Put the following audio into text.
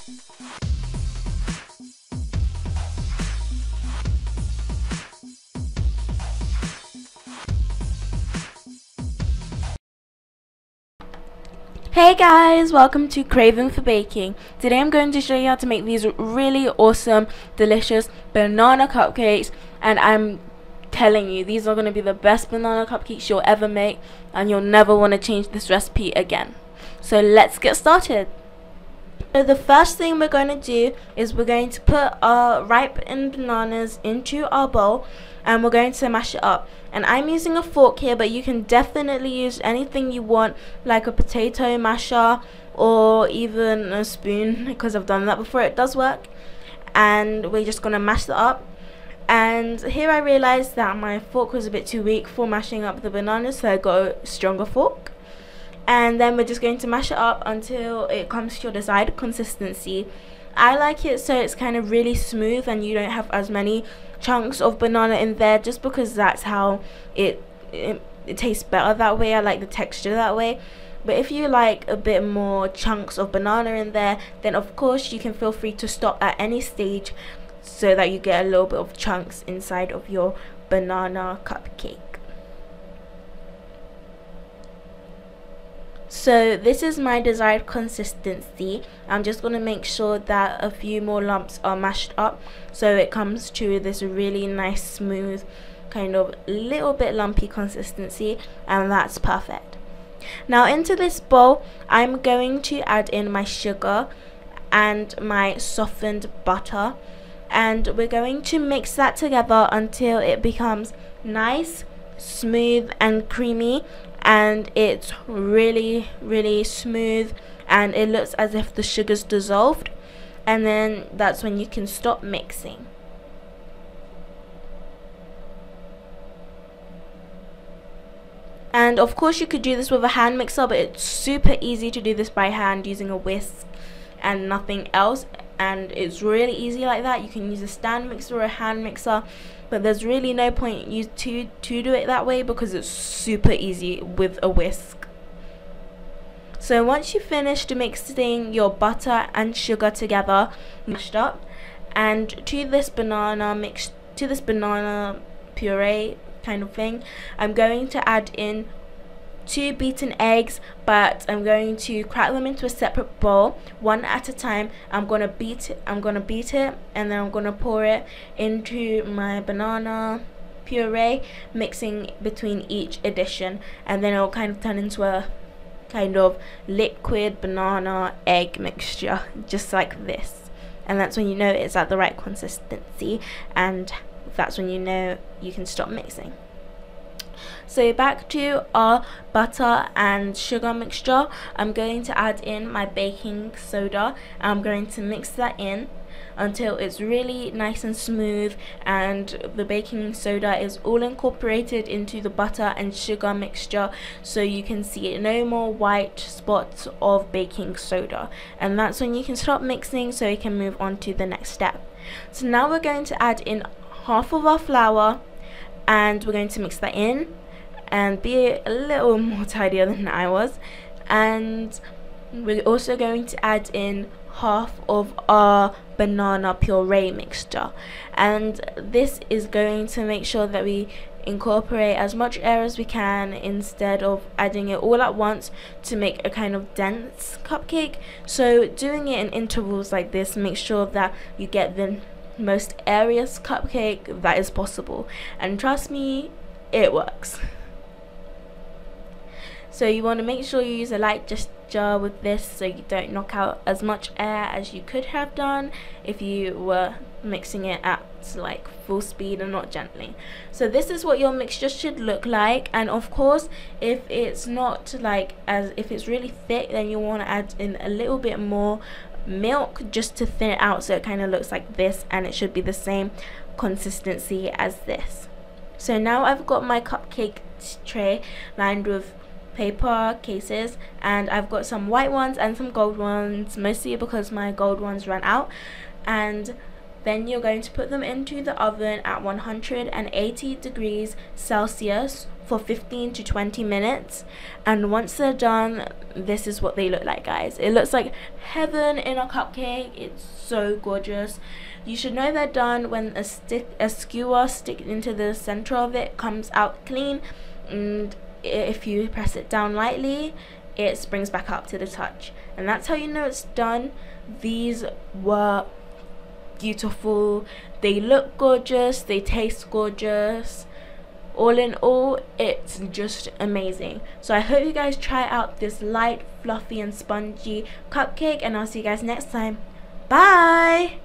Hey guys, welcome to Craving for Baking. Today I'm going to show you how to make these really awesome, delicious banana cupcakes, and I'm telling you, these are going to be the best banana cupcakes you'll ever make, and you'll never want to change this recipe again. So let's get started. So the first thing we're going to do is we're going to put our ripened bananas into our bowl, and we're going to mash it up. And I'm using a fork here, but you can definitely use anything you want, like a potato masher or even a spoon, because I've done that before. It does work. And we're just going to mash that up. And here I realized that my fork was a bit too weak for mashing up the bananas, so I got a stronger fork. And then we're just going to mash it up until it comes to your desired consistency. I like it so it's kind of really smooth and you don't have as many chunks of banana in there, just because that's how it tastes better that way. I like the texture that way. But if you like a bit more chunks of banana in there, then of course you can feel free to stop at any stage so that you get a little bit of chunks inside of your banana cupcake. So this is my desired consistency. I'm just going to make sure that a few more lumps are mashed up so it comes to this really nice, smooth, kind of little bit lumpy consistency, and that's perfect. Now into this bowl I'm going to add in my sugar and my softened butter, and we're going to mix that together until it becomes nice, smooth and creamy, and it's really smooth and it looks as if the sugar's dissolved, and then that's when you can stop mixing. And of course you could do this with a hand mixer, but it's super easy to do this by hand using a whisk and nothing else, and it's really easy like that. You can use a stand mixer or a hand mixer, but there's really no point to do it that way because it's super easy with a whisk. So once you finish mixing your butter and sugar together, mashed up, and to this banana puree kind of thing, I'm going to add in 2 beaten eggs, but I'm going to crack them into a separate bowl, one at a time. I'm gonna beat it, and then I'm gonna pour it into my banana puree, mixing between each addition, and then it'll kind of turn into a kind of liquid banana egg mixture, just like this. And that's when you know it's at the right consistency, and that's when you know you can stop mixing. So back to our butter and sugar mixture, I'm going to add in my baking soda. I'm going to mix that in until it's really nice and smooth and the baking soda is all incorporated into the butter and sugar mixture, so you can see no more white spots of baking soda, and that's when you can stop mixing so you can move on to the next step. So now we're going to add in half of our flour, and we're going to mix that in and be a little more tidier than I was, and we're also going to add in half of our banana puree mixture, and this is going to make sure that we incorporate as much air as we can instead of adding it all at once to make a kind of dense cupcake. So doing it in intervals like this makes sure that you get the most airiest cupcake that is possible, and trust me, it works. So you want to make sure you use a light gesture with this so you don't knock out as much air as you could have done if you were mixing it at like full speed and not gently. So this is what your mixture should look like, and of course if it's not if it's really thick, then you want to add in a little bit more milk just to thin it out so it kind of looks like this, and it should be the same consistency as this. So now I've got my cupcake tray lined with paper cases, and I've got some white ones and some gold ones, mostly because my gold ones ran out, and then you're going to put them into the oven at 180 degrees Celsius for 15 to 20 minutes, and once they're done, this is what they look like, guys. It looks like heaven in a cupcake. It's so gorgeous. You should know they're done when a skewer stick into the center of it comes out clean, and if you press it down lightly, it springs back up to the touch, and that's how you know it's done. These were beautiful, they look gorgeous, they taste gorgeous. All in all, it's just amazing. So I hope you guys try out this light, fluffy and spongy cupcake, and I'll see you guys next time. Bye.